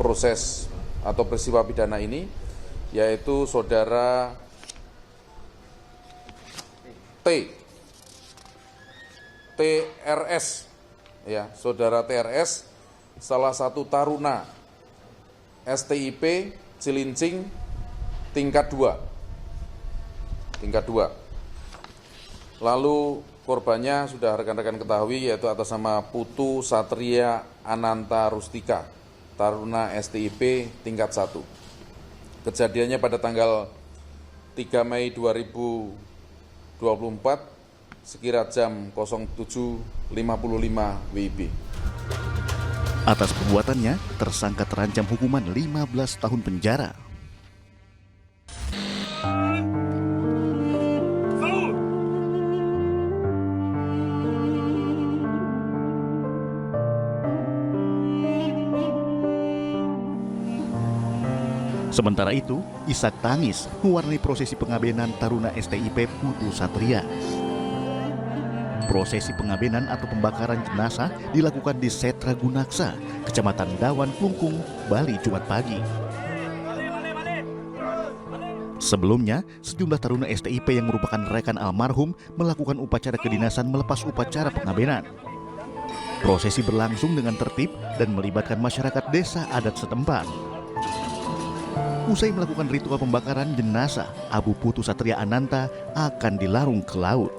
proses atau peristiwa pidana ini, yaitu saudara TRS, ya, saudara TRS, salah satu taruna STIP Cilincing tingkat 2. Lalu korbannya sudah rekan-rekan ketahui, yaitu atas nama Putu Satria Ananta Rustika, taruna STIP tingkat 1. Kejadiannya pada tanggal 3 Mei 2024 sekira jam 07.55 WIB. Atas perbuatannya, tersangka terancam hukuman 15 tahun penjara. Sementara itu, isak tangis mewarnai prosesi pengabenan taruna STIP Putu Satria. Prosesi pengabenan atau pembakaran jenazah dilakukan di Setra Gunaksa, Kecamatan Dawan, Klungkung, Bali, Jumat pagi. Sebelumnya, sejumlah taruna STIP yang merupakan rekan almarhum melakukan upacara kedinasan melepas upacara pengabenan. Prosesi berlangsung dengan tertib dan melibatkan masyarakat desa adat setempat. Usai melakukan ritual pembakaran jenazah, Abu Putu Satria Ananta akan dilarung ke laut.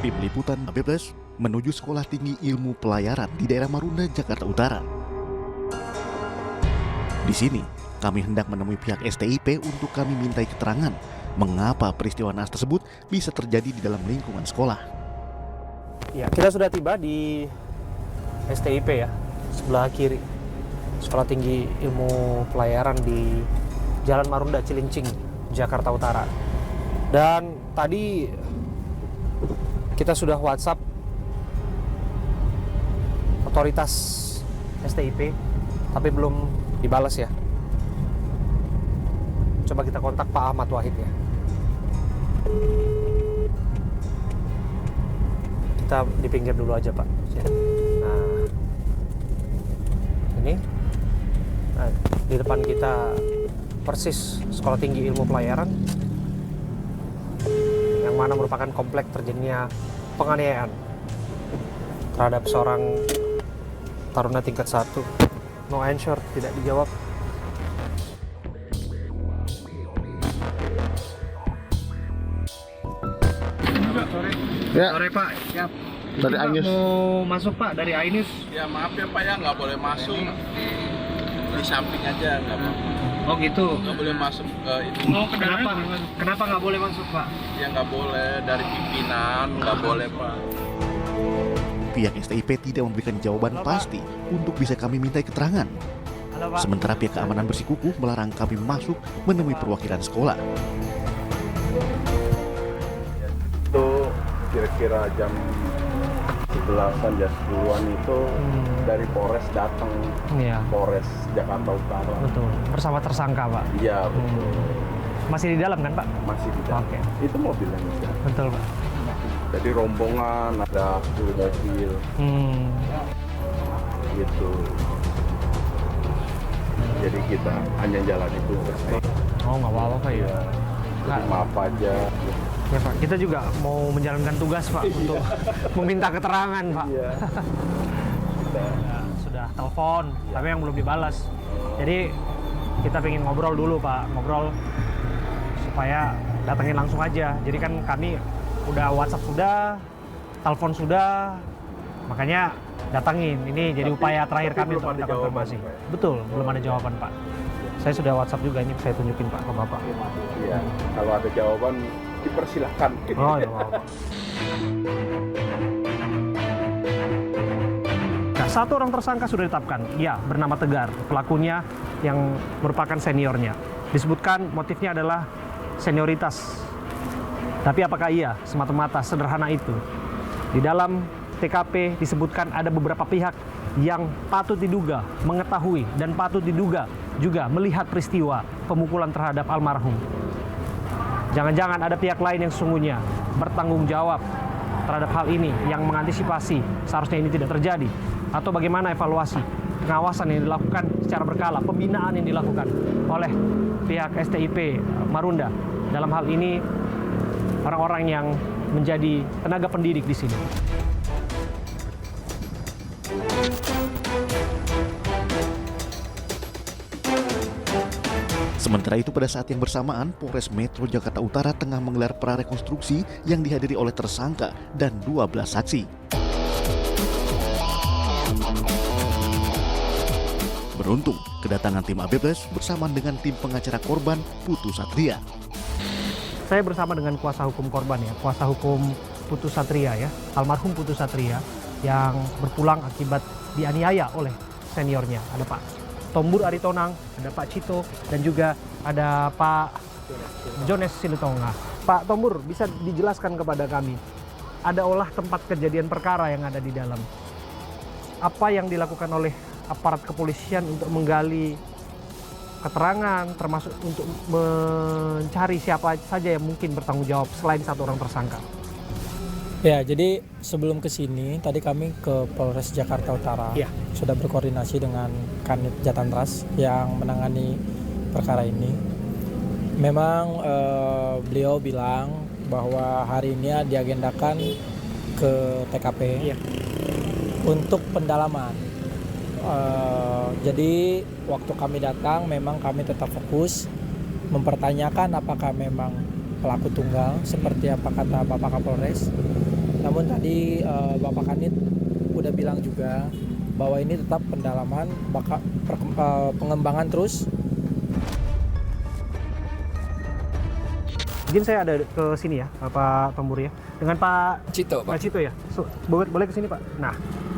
Tim Liputan ABS menuju Sekolah Tinggi Ilmu Pelayaran di daerah Marunda, Jakarta Utara. Di sini, kami hendak menemui pihak STIP untuk kami mintai keterangan mengapa peristiwa naas tersebut bisa terjadi di dalam lingkungan sekolah. Ya, kita sudah tiba di STIP ya, sebelah kiri. Sekolah Tinggi Ilmu Pelayaran di Jalan Marunda, Cilincing, Jakarta Utara. Dan tadi kita sudah WhatsApp otoritas STIP, tapi belum dibalas ya. Coba kita kontak Pak Ahmad Wahid ya. Kita di pinggir dulu aja Pak. Nah, ini di depan kita persis Sekolah Tinggi Ilmu Pelayaran, yang mana merupakan komplek terjadinya penganiayaan terhadap seorang taruna tingkat 1. No answer, tidak dijawab. Ya. Sore Pak, siap. Dari Ainus. Mau masuk Pak, dari Ainus. Ya maaf ya Pak ya, nggak boleh masuk. Di samping aja, nggak apa. Oh gitu. Nggak boleh masuk ke itu. Oh kenapa? Kenapa nggak boleh masuk Pak? Ya nggak boleh, dari pimpinan nggak boleh Pak. Pihak STIP tidak memberikan jawaban pasti untuk bisa kami mintai keterangan. Halo Pak. Sementara pihak keamanan bersikukuh melarang kami masuk menemui perwakilan sekolah. Itu kira-kira jam 11-an, jam 10-an itu dari Polres datang, Iya. Polres Jakarta Utara. Betul. Bersama tersangka Pak. Iya, betul. Masih di dalam kan Pak? Masih di dalam. Oke. Itu mobilnya juga. Betul Pak. Jadi rombongan, ada 10 mobil, gitu. Jadi kita hanya jalan itu. Oh nggak apa-apa Pak ya. Jadi maaf aja. Ya Pak, kita juga mau menjalankan tugas Pak untuk meminta keterangan Pak. Iya. Kita Sudah telepon, tapi yang belum dibalas. Jadi kita pengen ngobrol dulu Pak, ngobrol supaya datangin langsung aja. Jadi kan kami udah WhatsApp sudah, telepon sudah, makanya datangin. Ini jadi upaya terakhir kami untuk minta konfirmasi. Betul, belum ada jawaban Pak. Saya sudah WhatsApp juga, ini saya tunjukin Pak ke Bapak. Iya, kalau ada jawaban dipersilahkan. Oh ya Bapak. Nah, satu orang tersangka sudah ditetapkan, ya bernama Tegar, pelakunya yang merupakan seniornya. Disebutkan motifnya adalah senioritas. Tapi apakah iya semata-mata sederhana itu? Di dalam TKP disebutkan ada beberapa pihak yang patut diduga mengetahui dan patut diduga juga melihat peristiwa pemukulan terhadap almarhum. Jangan-jangan ada pihak lain yang sesungguhnya bertanggung jawab terhadap hal ini, yang mengantisipasi seharusnya ini tidak terjadi, atau bagaimana evaluasi pengawasan yang dilakukan secara berkala, pembinaan yang dilakukan oleh pihak STIP Marunda dalam hal ini orang-orang yang menjadi tenaga pendidik di sini. Sementara itu pada saat yang bersamaan, Polres Metro Jakarta Utara tengah menggelar prarekonstruksi yang dihadiri oleh tersangka dan 12 saksi. Beruntung, kedatangan tim ABPLES bersama dengan tim pengacara korban Putu Satria. Saya bersama dengan kuasa hukum korban ya, kuasa hukum Putu Satria ya, almarhum Putu Satria yang berpulang akibat dianiaya oleh seniornya. Ada Pak Tombur Aritonang, ada Pak Cito, dan juga ada Pak Jones Sinutonga. Pak Tombur, bisa dijelaskan kepada kami, ada olah tempat kejadian perkara yang ada di dalam. Apa yang dilakukan oleh aparat kepolisian untuk menggali keterangan, termasuk untuk mencari siapa saja yang mungkin bertanggung jawab selain satu orang tersangka? Ya, jadi sebelum ke sini tadi kami ke Polres Jakarta Utara. Ya. Sudah berkoordinasi dengan Kanit Jatantras yang menangani perkara ini. Memang beliau bilang bahwa hari ini diagendakan ke TKP untuk pendalaman. Jadi waktu kami datang memang kami tetap fokus mempertanyakan apakah memang pelaku tunggal seperti apa kata Bapak Kapolres. Namun tadi Bapak Kanit udah bilang juga bahwa ini tetap pendalaman, pengembangan terus. Izin saya ada ke sini ya, Pak Tombur ya, dengan Pak Cito, Pak. Pak Cito ya. Boleh ke sini Pak. Nah,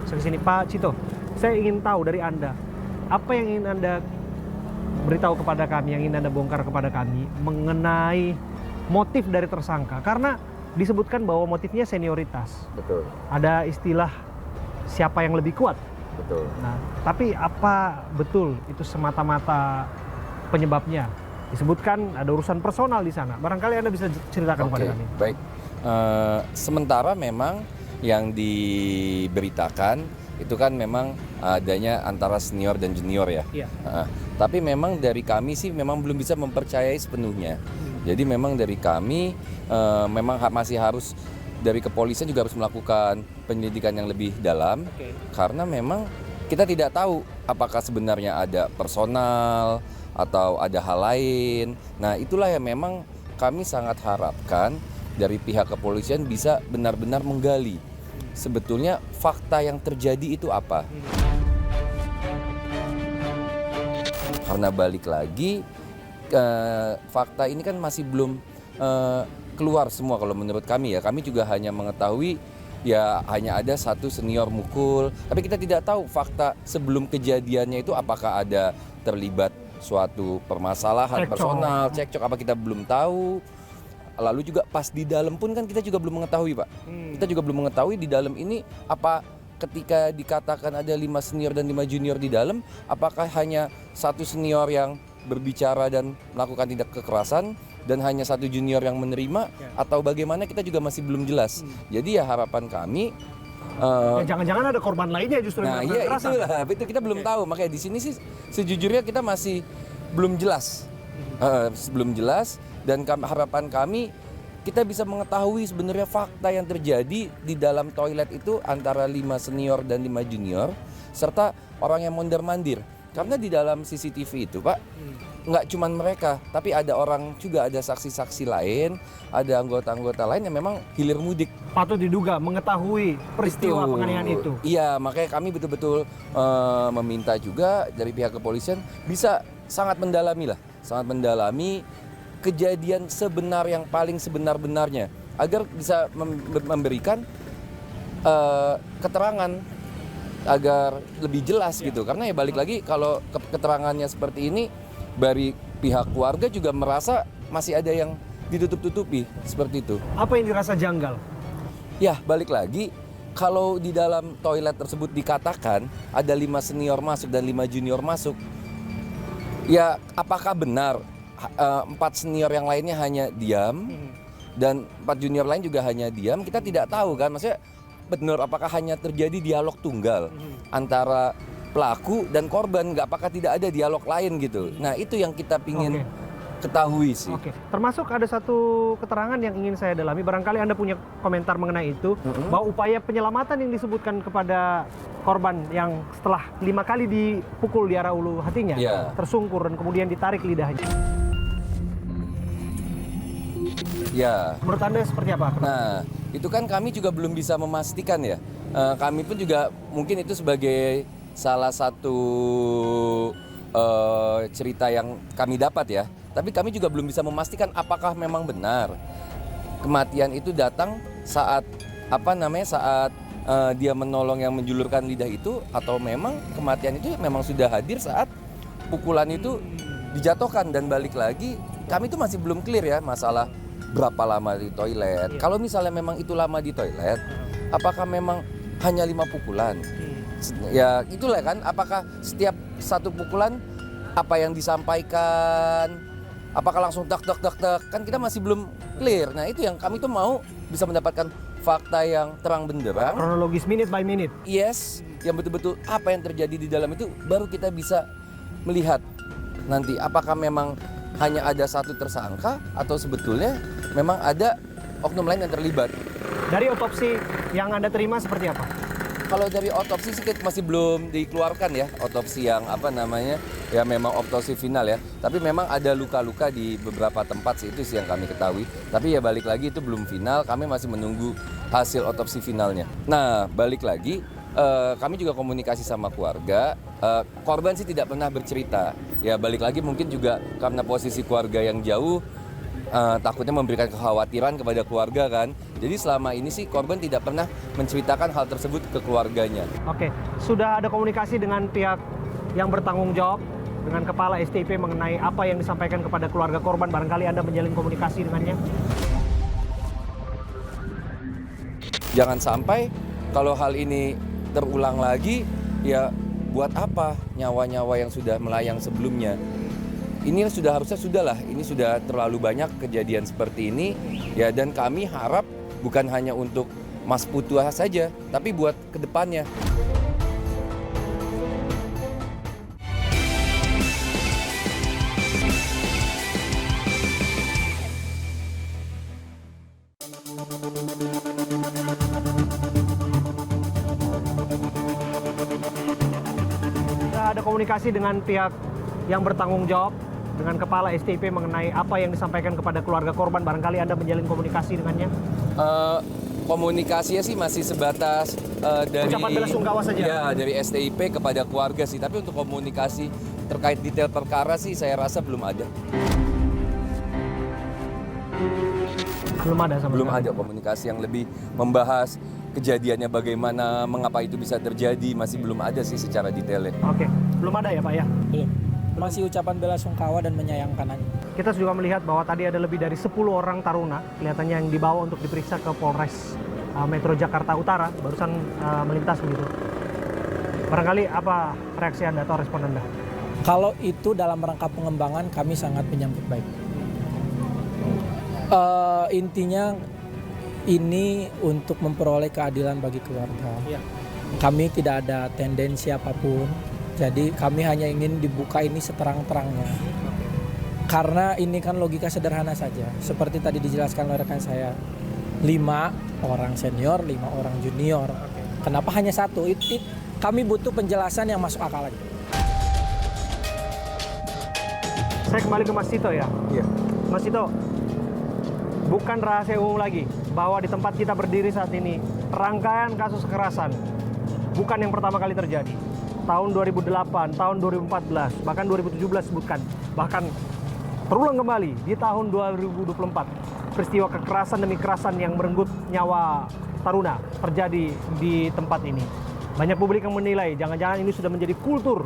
saya ke sini Pak Cito. Saya ingin tahu dari Anda, apa yang ingin Anda beritahu kepada kami, yang ingin Anda bongkar kepada kami mengenai motif dari tersangka, karena disebutkan bahwa motifnya senioritas. Betul, Ada istilah siapa yang lebih kuat. betul. Nah, tapi apa betul itu semata-mata penyebabnya? Disebutkan ada urusan personal di sana. Barangkali Anda bisa ceritakan kepada kami. Baik. Sementara memang yang diberitakan itu kan memang adanya antara senior dan junior ya. Iya. Tapi memang dari kami sih memang belum bisa mempercayai sepenuhnya. Jadi memang dari kami memang masih harus, dari kepolisian juga harus melakukan penyelidikan yang lebih dalam. Karena memang kita tidak tahu apakah sebenarnya ada personal atau ada hal lain. Nah, itulah yang memang kami sangat harapkan dari pihak kepolisian bisa benar-benar menggali sebetulnya fakta yang terjadi itu apa. Karena balik lagi, fakta ini kan masih belum keluar semua kalau menurut kami ya. Kami juga hanya mengetahui ya hanya ada satu senior mukul, tapi kita tidak tahu fakta sebelum kejadiannya itu apakah ada terlibat suatu permasalahan personal, cekcok, apa kita belum tahu. Lalu juga pas di dalam pun kan kita juga belum mengetahui, Pak. Kita juga belum mengetahui di dalam ini apa, ketika dikatakan ada 5 senior dan 5 junior di dalam, apakah hanya satu senior yang berbicara dan melakukan tindak kekerasan dan hanya satu junior yang menerima, atau bagaimana, kita juga masih belum jelas. Jadi ya harapan kami jangan-jangan ada korban lainnya justru yang iya kekerasan. itulah, itu kita belum tahu. Makanya di sini sih sejujurnya kita masih belum jelas. Belum jelas, dan harapan kami kita bisa mengetahui sebenarnya fakta yang terjadi di dalam toilet itu antara 5 senior dan 5 junior serta orang yang mondar-mandir. Karena di dalam CCTV itu, Pak, nggak cuma mereka, tapi ada orang juga, ada saksi-saksi lain, ada anggota-anggota lain yang memang hilir mudik. Patut diduga mengetahui peristiwa penganiayaan itu. Iya, makanya kami betul-betul meminta juga dari pihak kepolisian bisa sangat mendalami kejadian sebenar yang paling sebenar-benarnya, agar bisa memberikan keterangan agar lebih jelas gitu. Karena ya balik lagi, kalau keterangannya seperti ini, dari pihak keluarga juga merasa masih ada yang ditutup-tutupi seperti itu. Apa yang dirasa janggal? Ya balik lagi, kalau di dalam toilet tersebut dikatakan ada 5 senior masuk dan 5 junior masuk, ya apakah benar 4 senior yang lainnya hanya diam dan 4 junior lain juga hanya diam, kita tidak tahu kan, maksudnya benar apakah hanya terjadi dialog tunggal antara pelaku dan korban, nggak apakah tidak ada dialog lain gitu. Nah itu yang kita pingin ketahui sih. Oke, termasuk ada satu keterangan yang ingin saya dalami, barangkali Anda punya komentar mengenai itu, bahwa upaya penyelamatan yang disebutkan kepada korban yang setelah 5 kali dipukul di arah ulu hatinya, tersungkur dan kemudian ditarik lidahnya. Ya. Menurut Anda seperti apa? Nah, itu kan kami juga belum bisa memastikan ya. Kami pun juga mungkin itu sebagai salah satu cerita yang kami dapat ya. Tapi kami juga belum bisa memastikan apakah memang benar kematian itu datang saat saat dia menolong yang menjulurkan lidah itu, atau memang kematian itu memang sudah hadir saat pukulan itu dijatuhkan. Dan balik lagi, kami itu masih belum clear ya masalah berapa lama di toilet. Kalau misalnya memang itu lama di toilet, apakah memang hanya 5 pukulan? Ya itulah kan, apakah setiap satu pukulan apa yang disampaikan, apakah langsung tak kan kita masih belum clear. Nah itu yang kami tuh mau bisa mendapatkan fakta yang terang benderang, kronologis minute by minute. Yes, yang betul-betul apa yang terjadi di dalam itu, baru kita bisa melihat nanti apakah memang hanya ada satu tersangka atau sebetulnya memang ada oknum lain yang terlibat. Dari otopsi yang Anda terima seperti apa? Kalau dari otopsi sih masih belum dikeluarkan ya, otopsi yang ya memang otopsi final ya. Tapi memang ada luka-luka di beberapa tempat sih, itu sih yang kami ketahui. Tapi ya balik lagi itu belum final, kami masih menunggu hasil otopsi finalnya. Nah balik lagi, kami juga komunikasi sama keluarga. Korban sih tidak pernah bercerita. Ya balik lagi mungkin juga karena posisi keluarga yang jauh, takutnya memberikan kekhawatiran kepada keluarga kan. Jadi selama ini sih korban tidak pernah menceritakan hal tersebut ke keluarganya. Oke, sudah ada komunikasi dengan pihak yang bertanggung jawab, dengan kepala STIP mengenai apa yang disampaikan kepada keluarga korban. Barangkali Anda menjalin komunikasi dengannya? Jangan sampai kalau hal ini terulang lagi, ya buat apa nyawa-nyawa yang sudah melayang sebelumnya? Ini harusnya sudahlah, ini sudah terlalu banyak kejadian seperti ini ya, dan kami harap bukan hanya untuk Mas Putu saja, tapi buat kedepannya. Ada komunikasi dengan pihak yang bertanggung jawab, dengan kepala STIP mengenai apa yang disampaikan kepada keluarga korban. Barangkali Anda menjalin komunikasi dengannya? Komunikasinya sih masih sebatas dari ucapan bela sungkawa saja. Ya, dari STIP kepada keluarga sih. Tapi untuk komunikasi terkait detail perkara sih saya rasa belum ada. Belum ada komunikasi yang lebih membahas kejadiannya bagaimana, mengapa itu bisa terjadi, masih belum ada sih secara detailnya. Oke, belum ada ya Pak ya? Belum. Masih ucapan bela sungkawa dan menyayangkan aja. Kita juga melihat bahwa tadi ada lebih dari 10 orang taruna kelihatannya yang dibawa untuk diperiksa ke Polres Metro Jakarta Utara, barusan melintas begitu. Barangkali apa reaksi Anda atau respon Anda? Kalau itu dalam rangka pengembangan, kami sangat menyambut baik. Intinya ini untuk memperoleh keadilan bagi keluarga. Ya. Kami tidak ada tendensi apapun. Jadi kami hanya ingin dibuka ini seterang-terangnya. Karena ini kan logika sederhana saja. Seperti tadi dijelaskan oleh rekan saya. 5 orang senior, 5 orang junior. Kenapa hanya 1? Kami butuh penjelasan yang masuk akal lagi. Saya kembali ke Mas Tito ya. Iya. Mas Tito, bukan rahasia umum lagi bahwa di tempat kita berdiri saat ini, rangkaian kasus kekerasan bukan yang pertama kali terjadi. Tahun 2008, tahun 2014, bahkan 2017 sebutkan. Bahkan terulang kembali di tahun 2024. Peristiwa kekerasan demi kekerasan yang merenggut nyawa taruna terjadi di tempat ini. Banyak publik yang menilai jangan-jangan ini sudah menjadi kultur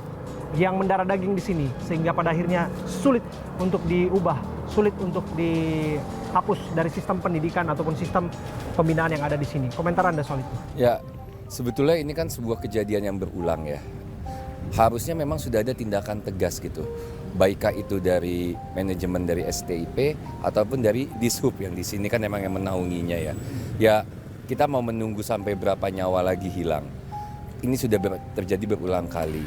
yang mendarah daging di sini, sehingga pada akhirnya sulit untuk diubah, sulit untuk dihapus dari sistem pendidikan ataupun sistem pembinaan yang ada di sini. Komentar Anda soal itu? Ya, sebetulnya ini kan sebuah kejadian yang berulang ya. Harusnya memang sudah ada tindakan tegas gitu. Baikah itu dari manajemen dari STIP ataupun dari Dishub yang di sini kan memang yang menaunginya ya. Ya kita mau menunggu sampai berapa nyawa lagi hilang. Ini sudah terjadi berulang kali.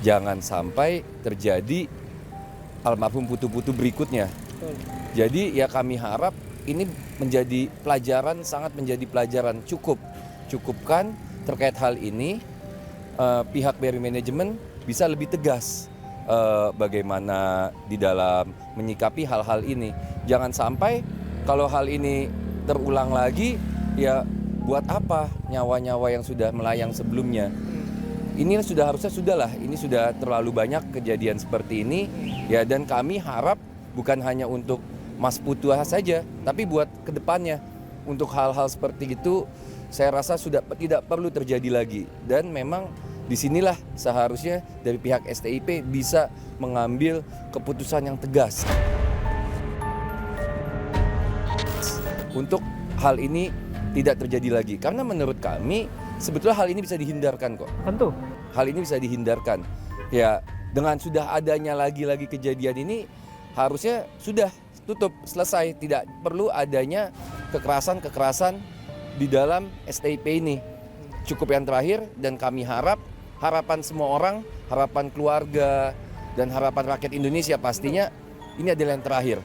Jangan sampai terjadi almarhum putu-putu berikutnya. Jadi ya kami harap ini menjadi pelajaran, sangat menjadi pelajaran. Cukupkan terkait hal ini pihak dari manajemen bisa lebih tegas bagaimana di dalam menyikapi hal-hal ini. Jangan sampai kalau hal ini terulang lagi, ya buat apa nyawa-nyawa yang sudah melayang sebelumnya. Ini sudahlah, ini sudah terlalu banyak kejadian seperti ini ya, dan kami harap bukan hanya untuk Mas Putu saja, tapi buat kedepannya untuk hal-hal seperti itu saya rasa sudah tidak perlu terjadi lagi. Dan memang disinilah seharusnya dari pihak STIP bisa mengambil keputusan yang tegas untuk hal ini tidak terjadi lagi. Karena menurut kami sebetulnya hal ini bisa dihindarkan kok. Tentu. Hal ini bisa dihindarkan. Ya dengan sudah adanya lagi kejadian ini harusnya sudah tutup, selesai. Tidak perlu adanya kekerasan di dalam STIP ini. Cukup yang terakhir, dan kami harapan semua orang, harapan keluarga, dan harapan rakyat Indonesia pastinya ini adalah yang terakhir.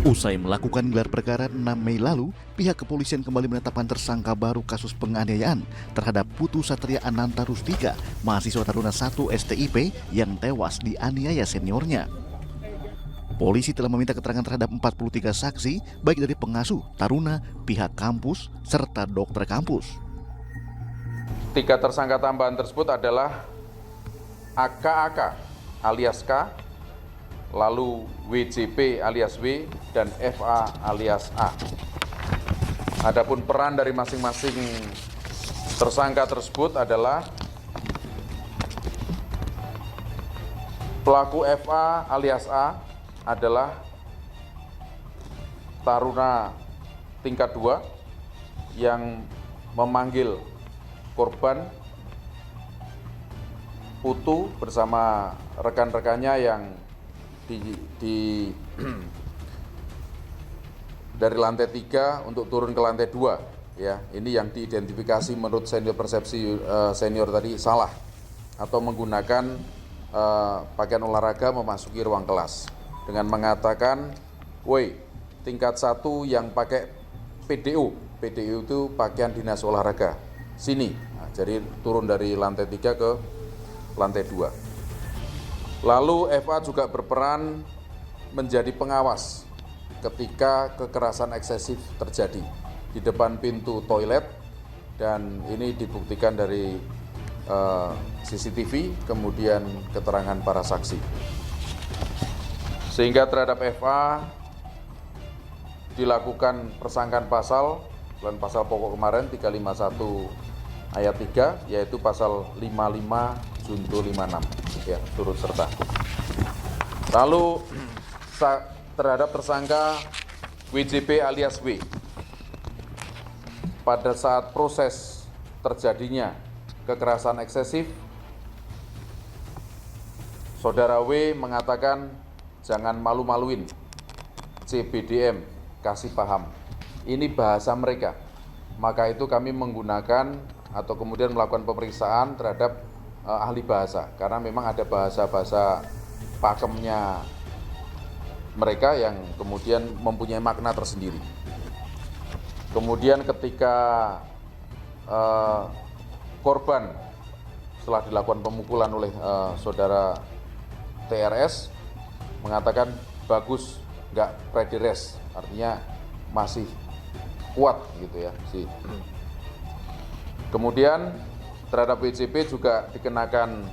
Usai melakukan gelar perkara 6 Mei lalu, pihak kepolisian kembali menetapkan tersangka baru kasus penganiayaan terhadap Putu Satria Ananta Rustika, mahasiswa Taruna 1 STIP yang tewas dianiaya seniornya. Polisi telah meminta keterangan terhadap 43 saksi, baik dari pengasuh, taruna, pihak kampus, serta dokter kampus. 3 tersangka tambahan tersebut adalah AKAK alias K, lalu WJP alias W, dan FA alias A. Adapun peran dari masing-masing tersangka tersebut adalah pelaku FA alias A adalah taruna tingkat 2 yang memanggil korban Putu bersama rekan-rekannya yang dari lantai 3 untuk turun ke lantai 2 ya. Ini yang diidentifikasi menurut senior persepsi senior tadi salah atau menggunakan pakaian olahraga memasuki ruang kelas dengan mengatakan, "Woi, tingkat 1 yang pakai PDU itu pakaian dinas olahraga, sini." Nah, jadi turun dari lantai 3 ke lantai 2. Lalu FA juga berperan menjadi pengawas ketika kekerasan eksesif terjadi di depan pintu toilet, dan ini dibuktikan dari CCTV, kemudian keterangan para saksi. Sehingga terhadap FA dilakukan persangkaan pasal, selain pasal pokok kemarin 351 ayat 3, yaitu pasal 55 junto 56 ya, turut serta. Lalu terhadap tersangka WJP alias W, pada saat proses terjadinya kekerasan eksesif, saudara W mengatakan jangan malu-maluin, CBDM, kasih paham. Ini bahasa mereka. Maka itu kami menggunakan atau kemudian melakukan pemeriksaan terhadap ahli bahasa, karena memang ada bahasa-bahasa pakemnya mereka yang kemudian mempunyai makna tersendiri. Kemudian ketika korban setelah dilakukan pemukulan oleh saudara TRS mengatakan bagus, nggak ready rest, artinya masih kuat gitu ya. Kemudian terhadap WJP juga dikenakan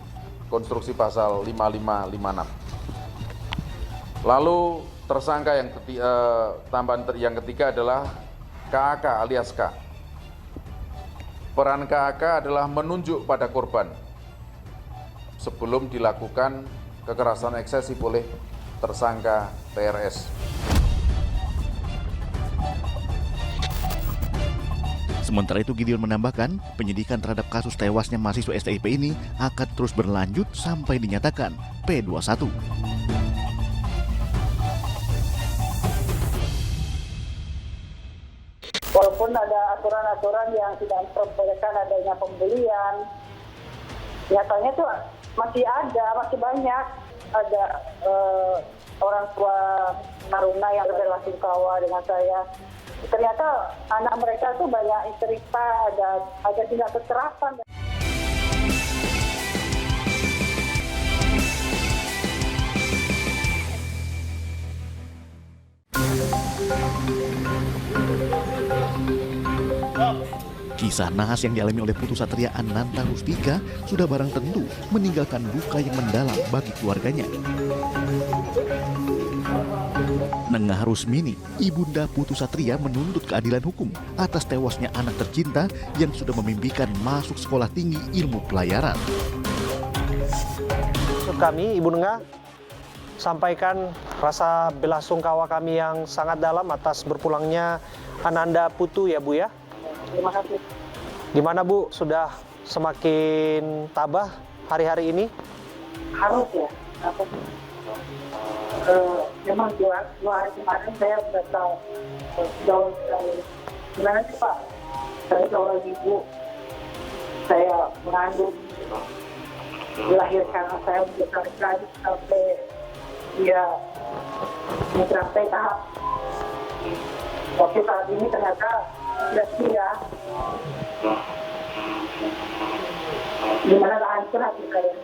konstruksi pasal 5556. Lalu tersangka yang tambahan yang ketiga adalah KAK alias K. Peran KAK adalah menunjuk pada korban sebelum dilakukan kekerasan eksesif oleh tersangka TRS. Sementara itu Gideon menambahkan, penyidikan terhadap kasus tewasnya mahasiswa STIP ini akan terus berlanjut sampai dinyatakan P21. Walaupun ada aturan-aturan yang tidak memperbolehkan adanya pembelian, nyatanya tuh masih banyak ada orang tua taruna yang berbelasungkawa dengan saya. Ternyata anak mereka tuh banyak cerita, ada tindak kekerasan. Kisah naas yang dialami oleh Putu Satria Ananta Rustika sudah barang tentu meninggalkan duka yang mendalam bagi keluarganya. Nengah Rusmini, ibunda Putu Satria menuntut keadilan hukum atas tewasnya anak tercinta yang sudah memimpikan masuk sekolah tinggi ilmu pelayaran. Kami, Ibu Nengah, sampaikan rasa belasungkawa kami yang sangat dalam atas berpulangnya Ananda Putu ya Bu ya. Terima kasih. Gimana Bu, sudah semakin tabah hari-hari ini? Harus ya. Memang dua hari kemarin saya sudah tahu down sekali. Gimana sih Pak? Saya seorang ibu, saya mengandung, melahirkan saya membesarkan sampai dia mencapai tahap. Waktu saat ini ternyata sudah sia. Gimana hancur hati kalian?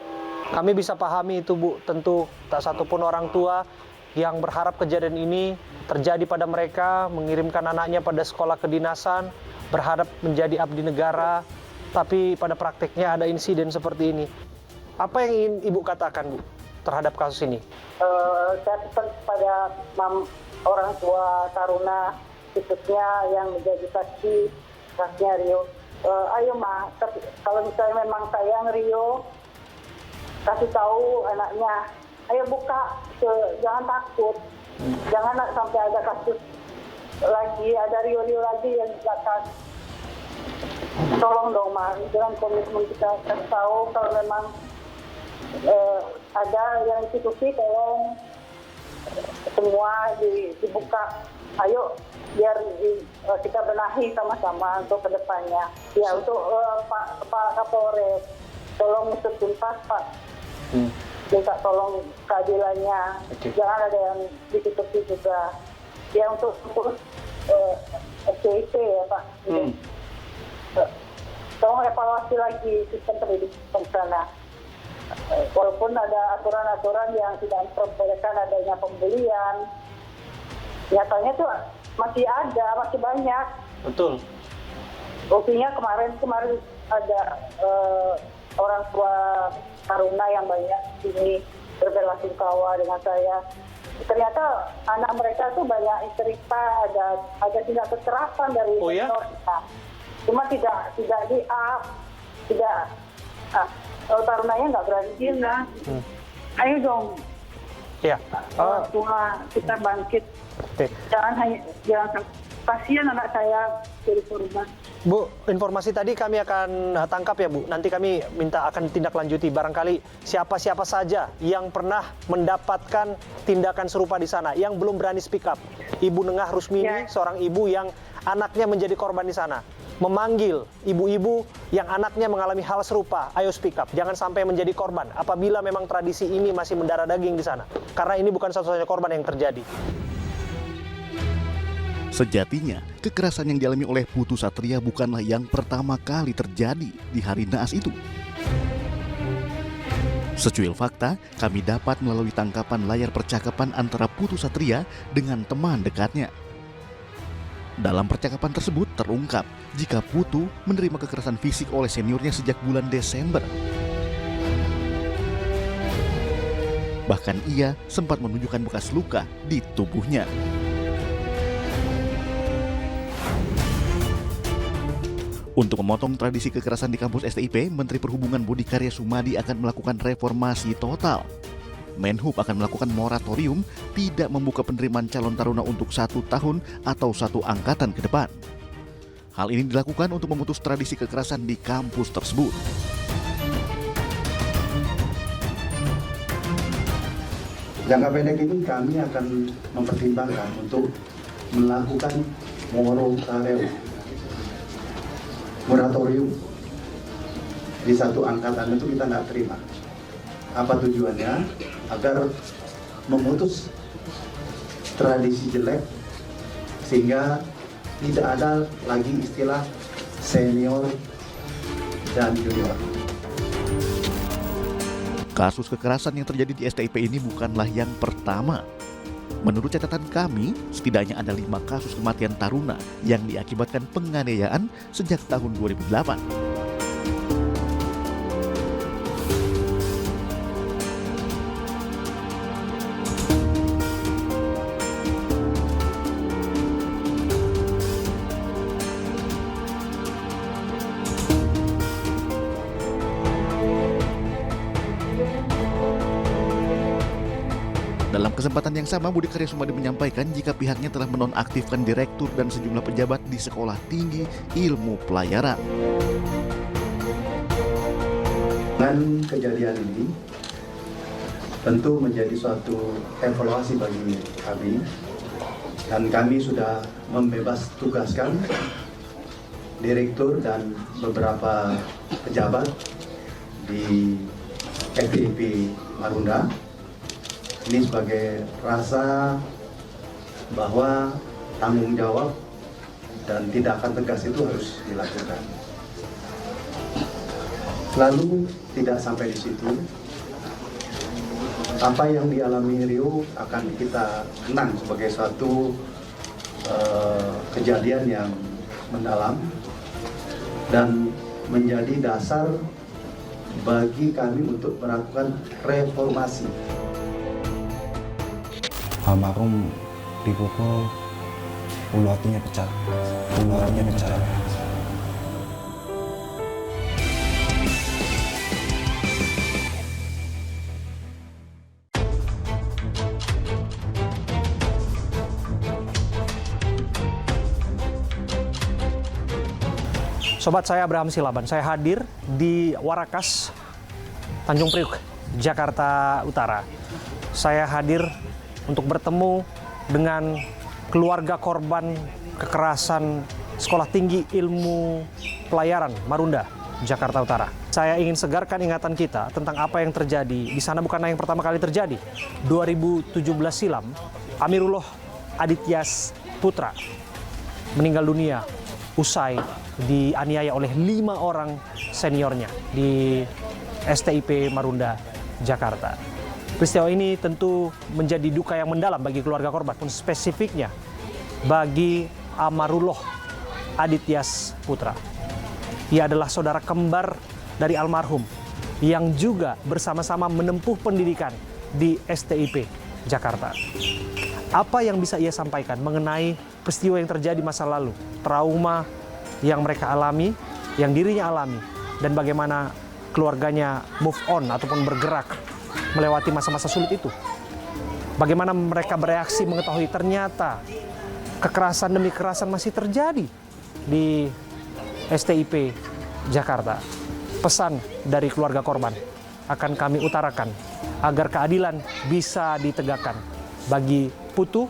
Kami bisa pahami itu Bu, tentu tak satupun orang tua yang berharap kejadian ini terjadi pada mereka, mengirimkan anaknya pada sekolah kedinasan, berharap menjadi abdi negara, tapi pada prakteknya ada insiden seperti ini. Apa yang ingin Ibu katakan Bu terhadap kasus ini? Saya pesan kepada orang tua taruna, khususnya yang menjadi saksinya Rio. Ayo Ma, kalau misalnya memang sayang Rio, kasih tahu anaknya, ayo buka, jangan takut, jangan sampai ada kasus lagi, ada Rio lagi yang di belakang. Tolong dong Ma, dengan komitmen kita kasih tahu kalau memang ada yang institusi, tolong semua dibuka. Ayo biar kita benahi sama-sama untuk kedepannya. Ya untuk Pak Kapolres, tolong usut tuntas Pak. Minta tolong keadilannya. Jangan ada yang ditutupi juga. Ya untuk STIP ya Pak. Tolong evaluasi lagi sistem pendidikan di sana. Walaupun ada aturan-aturan yang tidak memperbolehkan adanya pembelian, nyatanya tuh masih banyak. Betul. Buktinya kemarin ada orang tua taruna yang banyak ini berbelasungkawa dengan saya. Ternyata anak mereka tuh banyak cerita, ada tindak kekerasan dari kita. Cuma tidak di-up, tarunanya nggak berani bilang. Ayo dong. Ya. Orang tua kita bangkit. Jangan kasihan anak saya jadi korban. Bu, informasi tadi kami akan tangkap ya Bu. Nanti kami minta akan tindak lanjuti. Barangkali siapa-siapa saja yang pernah mendapatkan tindakan serupa di sana, yang belum berani speak up. Ibu Nengah Rusmini, seorang ibu yang anaknya menjadi korban di sana, memanggil ibu-ibu yang anaknya mengalami hal serupa. Ayo speak up, jangan sampai menjadi korban. Apabila memang tradisi ini masih mendarah daging di sana, karena ini bukan satu-satunya korban yang terjadi. Sejatinya, kekerasan yang dialami oleh Putu Satria bukanlah yang pertama kali terjadi di hari naas itu. Secuil fakta, kami dapat melalui tangkapan layar percakapan antara Putu Satria dengan teman dekatnya. Dalam percakapan tersebut terungkap jika Putu menerima kekerasan fisik oleh seniornya sejak bulan Desember. Bahkan ia sempat menunjukkan bekas luka di tubuhnya. Untuk memotong tradisi kekerasan di kampus STIP, Menteri Perhubungan Budi Karya Sumadi akan melakukan reformasi total. Menhub akan melakukan moratorium tidak membuka penerimaan calon taruna untuk 1 tahun atau 1 angkatan ke depan. Hal ini dilakukan untuk memutus tradisi kekerasan di kampus tersebut. Jangka pendek ini kami akan mempertimbangkan untuk melakukan moratorium di satu angkatan itu kita nggak terima. Apa tujuannya? Agar memutus tradisi jelek sehingga tidak ada lagi istilah senior dan junior. Kasus kekerasan yang terjadi di STIP ini bukanlah yang pertama. Menurut catatan kami, setidaknya ada 5 kasus kematian taruna yang diakibatkan penganiayaan sejak tahun 2008. Dalam kesempatan yang sama, Budi Karya Sumadi menyampaikan jika pihaknya telah menonaktifkan direktur dan sejumlah pejabat di Sekolah Tinggi Ilmu Pelayaran. Dengan kejadian ini, tentu menjadi suatu evaluasi bagi kami, dan kami sudah membebas tugaskan direktur dan beberapa pejabat di STIP Marunda. Ini sebagai rasa bahwa tanggung jawab dan tindakan tegas itu harus dilakukan. Lalu tidak sampai di situ, apa yang dialami Rio akan kita kenang sebagai suatu kejadian yang mendalam dan menjadi dasar bagi kami untuk melakukan reformasi. Almarhum dipukul, ulu hatinya pecah. Sobat, saya Abraham Silaban. Saya hadir di Warakas, Tanjung Priuk, Jakarta Utara. Saya hadir untuk bertemu dengan keluarga korban kekerasan Sekolah Tinggi Ilmu Pelayaran Marunda, Jakarta Utara. Saya ingin segarkan ingatan kita tentang apa yang terjadi di sana, bukanlah yang pertama kali terjadi. 2017 silam, Amirullah Adityas Putra meninggal dunia usai dianiaya oleh 5 orang seniornya di STIP Marunda, Jakarta. Peristiwa ini tentu menjadi duka yang mendalam bagi keluarga korban, pun spesifiknya bagi Amarullah Adityas Putra. Ia adalah saudara kembar dari almarhum yang juga bersama-sama menempuh pendidikan di STIP Jakarta. Apa yang bisa ia sampaikan mengenai peristiwa yang terjadi masa lalu, trauma yang mereka alami, yang dirinya alami, dan bagaimana keluarganya move on ataupun bergerak melewati masa-masa sulit itu. Bagaimana mereka bereaksi mengetahui ternyata kekerasan demi kekerasan masih terjadi di STIP Jakarta. Pesan dari keluarga korban akan kami utarakan agar keadilan bisa ditegakkan bagi Putu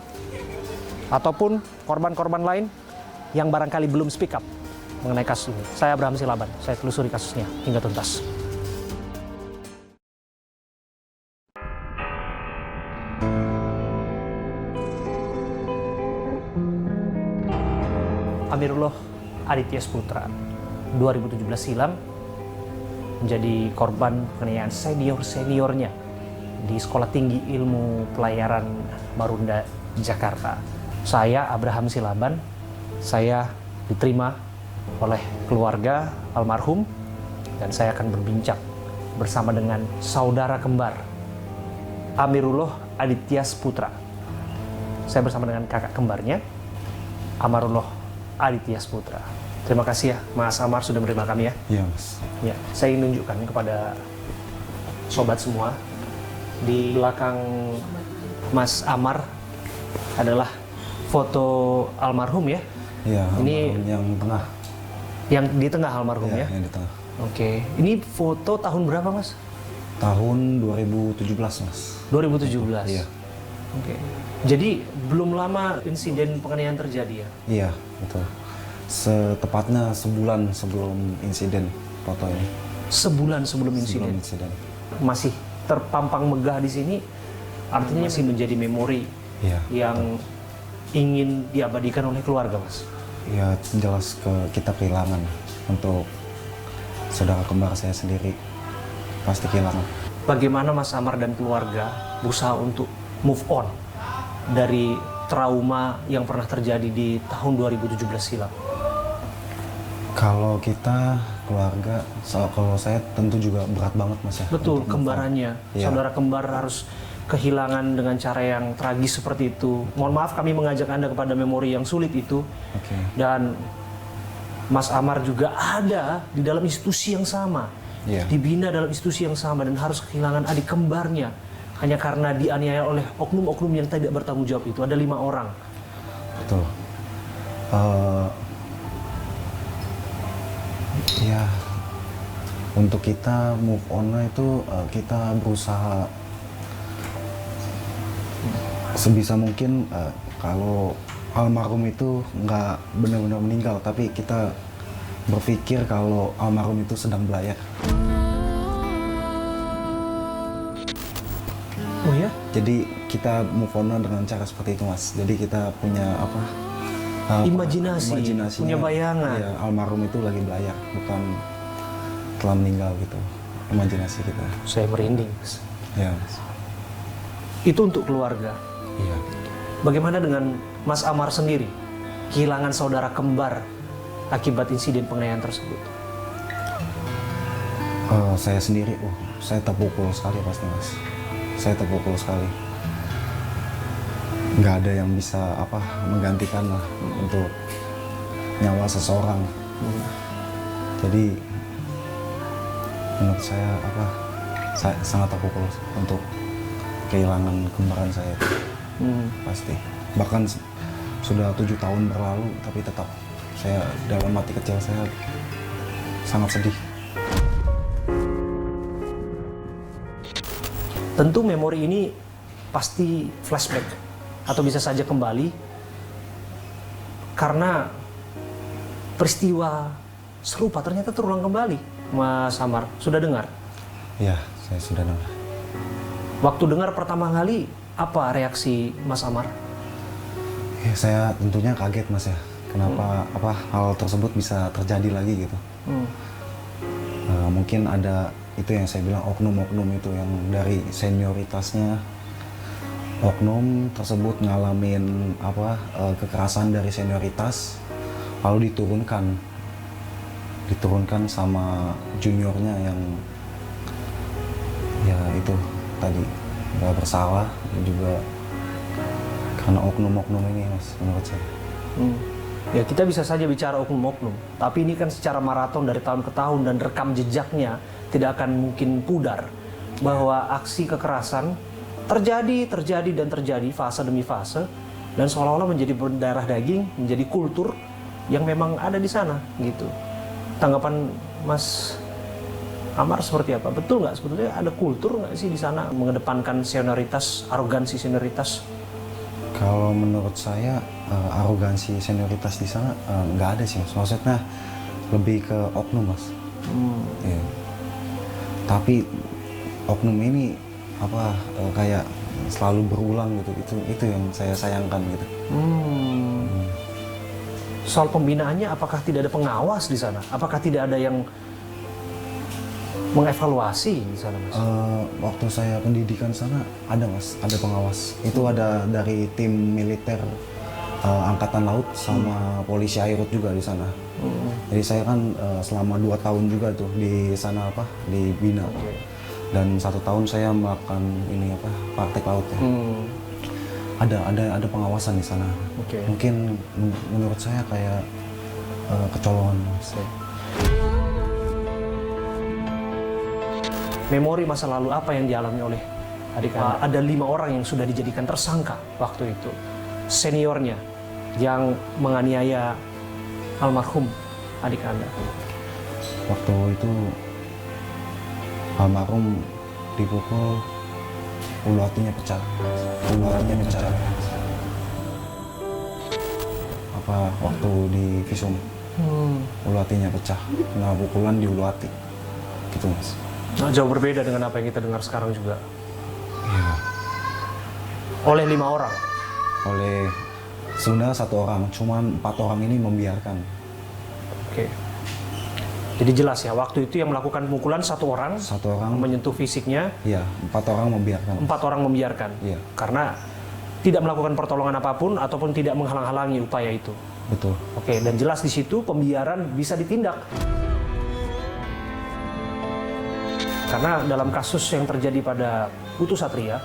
ataupun korban-korban lain yang barangkali belum speak up mengenai kasus ini. Saya Abraham Silaban, saya telusuri kasusnya hingga tuntas. Amirullah Adityas Putra 2017 silam menjadi korban penganiayaan senior-seniornya di Sekolah Tinggi Ilmu Pelayaran Marunda, Jakarta. Saya Abraham Silaban, saya diterima oleh keluarga almarhum dan saya akan berbincang bersama dengan saudara kembar Amirullah Adityas Putra. Saya bersama dengan kakak kembarnya Amarullah Adityas Putra. Terima kasih ya Mas Amar sudah menerima kami ya. Iya Mas. Ya, saya ingin tunjukkan kepada sobat semua, di belakang Mas Amar adalah foto almarhum ya. Iya, ini yang tengah. Yang di tengah almarhum ya? Yang di tengah. Oke. Ini foto tahun berapa, Mas? Tahun 2017, Mas. 2017. Iya. Oke. Jadi belum lama insiden penganiayaan terjadi ya? Iya, betul. Setepatnya sebulan sebelum insiden foto ini. Sebulan sebelum insiden. Sebelum insiden. Masih terpampang megah di sini, artinya masih menjadi memori Iya. yang ingin diabadikan oleh keluarga, Mas. Ya jelas kita kehilangan untuk saudara kembar saya sendiri, pasti kehilangan. Bagaimana Mas Amar dan keluarga berusaha untuk move on dari trauma yang pernah terjadi di tahun 2017 silam? Kalau kita keluarga, kalau saya tentu juga berat banget, Mas ya. Betul, untuk move on. kembarannya, Iya. saudara kembar harus kehilangan dengan cara yang tragis seperti itu. Mohon maaf kami mengajak Anda kepada memori yang sulit itu. Oke. Dan Mas Amar juga ada di dalam institusi yang sama. Iya. Dibina dalam institusi yang sama dan harus kehilangan adik kembarnya hanya karena dianiaya oleh oknum-oknum yang tidak bertanggung jawab itu. Ada 5 orang. Betul. Ya, untuk kita move on itu kita berusaha sebisa mungkin kalau almarhum itu nggak benar-benar meninggal, tapi kita berpikir kalau almarhum itu sedang belayar. Oh ya? Jadi kita move on dengan cara seperti itu, Mas. Jadi kita punya Imajinasi, punya bayangan. Ya, almarhum itu lagi belayar, bukan telah meninggal gitu. Imajinasi kita. Saya merinding, Mas. Ya, Mas. Itu untuk keluarga. Iya. Bagaimana dengan Mas Amar sendiri? Kehilangan saudara kembar akibat insiden penganiayaan tersebut. Saya sendiri, saya terpukul sekali pasti, Mas. Saya terpukul sekali. Nggak ada yang bisa menggantikan lah untuk nyawa seseorang. Jadi menurut saya saya sangat terpukul untuk kehilangan kembaran saya itu. Pasti. Bahkan sudah 7 tahun berlalu, tapi tetap saya dalam hati kecil saya sangat sedih. Tentu memori ini pasti flashback atau bisa saja kembali karena peristiwa serupa ternyata terulang kembali. Mas Amar, sudah dengar? Ya, saya sudah dengar. Waktu dengar pertama kali, apa reaksi Mas Amar? Ya, saya tentunya kaget, Mas ya. Kenapa hal tersebut bisa terjadi lagi gitu. Mungkin ada itu yang saya bilang oknum-oknum itu yang dari senioritasnya oknum tersebut ngalamin kekerasan dari senioritas lalu diturunkan sama juniornya yang ya itu tadi nggak bersalah juga karena oknum-oknum ini, Mas, menurut saya. Ya, kita bisa saja bicara oknum-oknum, tapi ini kan secara maraton dari tahun ke tahun dan rekam jejaknya tidak akan mungkin pudar bahwa aksi kekerasan terjadi fase demi fase dan seolah-olah menjadi berdarah daging, menjadi kultur yang memang ada di sana gitu. Tanggapan Mas Amar seperti apa? Betul nggak sebetulnya ada kultur nggak sih di sana mengedepankan senioritas, arogansi senioritas? Kalau menurut saya arogansi senioritas di sana nggak ada sih, Mas. Maksudnya lebih ke oknum, Mas. Ya. Tapi oknum ini kayak selalu berulang gitu. Itu yang saya sayangkan gitu. Soal pembinaannya, apakah tidak ada pengawas di sana? Apakah tidak ada yang mengevaluasi di sana, Mas? Waktu saya pendidikan sana ada, Mas, ada pengawas. Itu ada dari tim militer Angkatan Laut sama polisi Airut juga di sana. Jadi saya kan selama 2 tahun juga tuh di sana dibina. Dan 1 tahun saya melakukan praktek laut ya. Ada pengawasan di sana. Mungkin menurut saya kayak kecolongan, Mas. Memori masa lalu apa yang dialami oleh adik Anda? Ada 5 orang yang sudah dijadikan tersangka waktu itu. Seniornya yang menganiaya almarhum adik Anda? Waktu itu almarhum dipukul, ulu hatinya pecah. Waktu di visum, ulu hatinya pecah. Nah, pukulan di ulu hati. Gitu, Mas. Nah, jauh berbeda dengan apa yang kita dengar sekarang juga. Iya. Oleh 5 orang. Oleh sebenarnya 1 orang, cuman 4 orang ini membiarkan. Oke. Jadi jelas ya, waktu itu yang melakukan pemukulan 1 orang. 1 orang menyentuh fisiknya. Iya, 4 orang membiarkan. 4 orang membiarkan. Iya. Karena tidak melakukan pertolongan apapun ataupun tidak menghalang-halangi upaya itu. Betul. Oke, dan jelas di situ pembiaran bisa ditindak. Karena dalam kasus yang terjadi pada Putu Satria,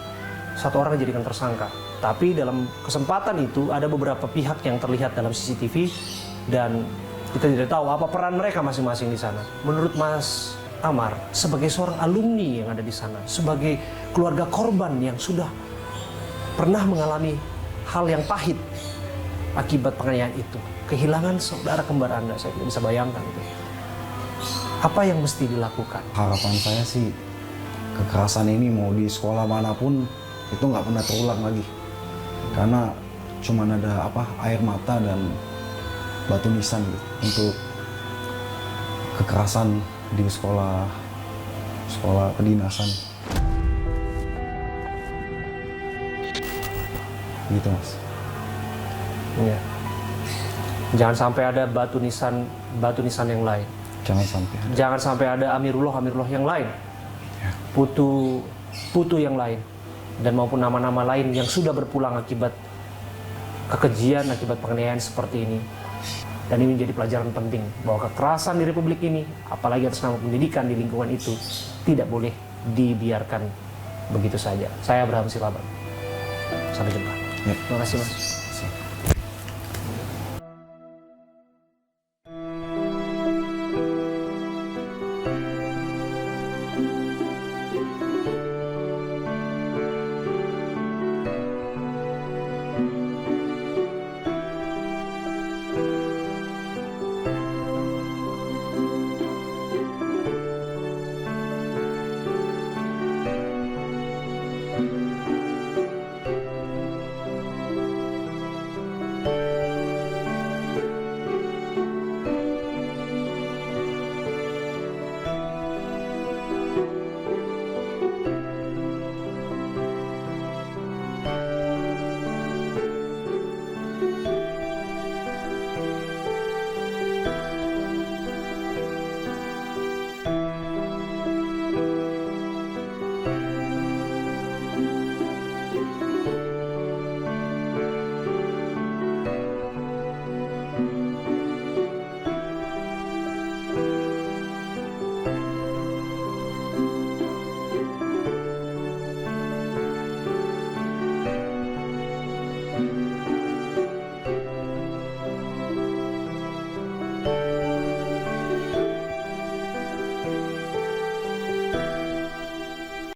1 orang dijadikan tersangka. Tapi dalam kesempatan itu ada beberapa pihak yang terlihat dalam CCTV dan kita tidak tahu apa peran mereka masing-masing di sana. Menurut Mas Amar, sebagai seorang alumni yang ada di sana, sebagai keluarga korban yang sudah pernah mengalami hal yang pahit akibat penganiayaan itu, kehilangan saudara kembar Anda, saya tidak bisa bayangkan itu. Apa yang mesti dilakukan? Harapan saya sih kekerasan ini mau di sekolah manapun itu nggak pernah terulang lagi. Karena cuma ada air mata dan batu nisan gitu, untuk kekerasan di sekolah kedinasan. Gitu, Mas. Iya. Jangan sampai ada batu nisan yang lain. Jangan sampai ada Amirullah yang lain. Ya. Putu yang lain dan maupun nama-nama lain yang sudah berpulang akibat kekejian, akibat penganiayaan seperti ini. Dan ini menjadi pelajaran penting bahwa kekerasan di Republik ini, apalagi atas nama pendidikan di lingkungan itu, tidak boleh dibiarkan begitu saja. Saya Abraham Silaban. Sampai jumpa. Ya. Terima kasih, Mas.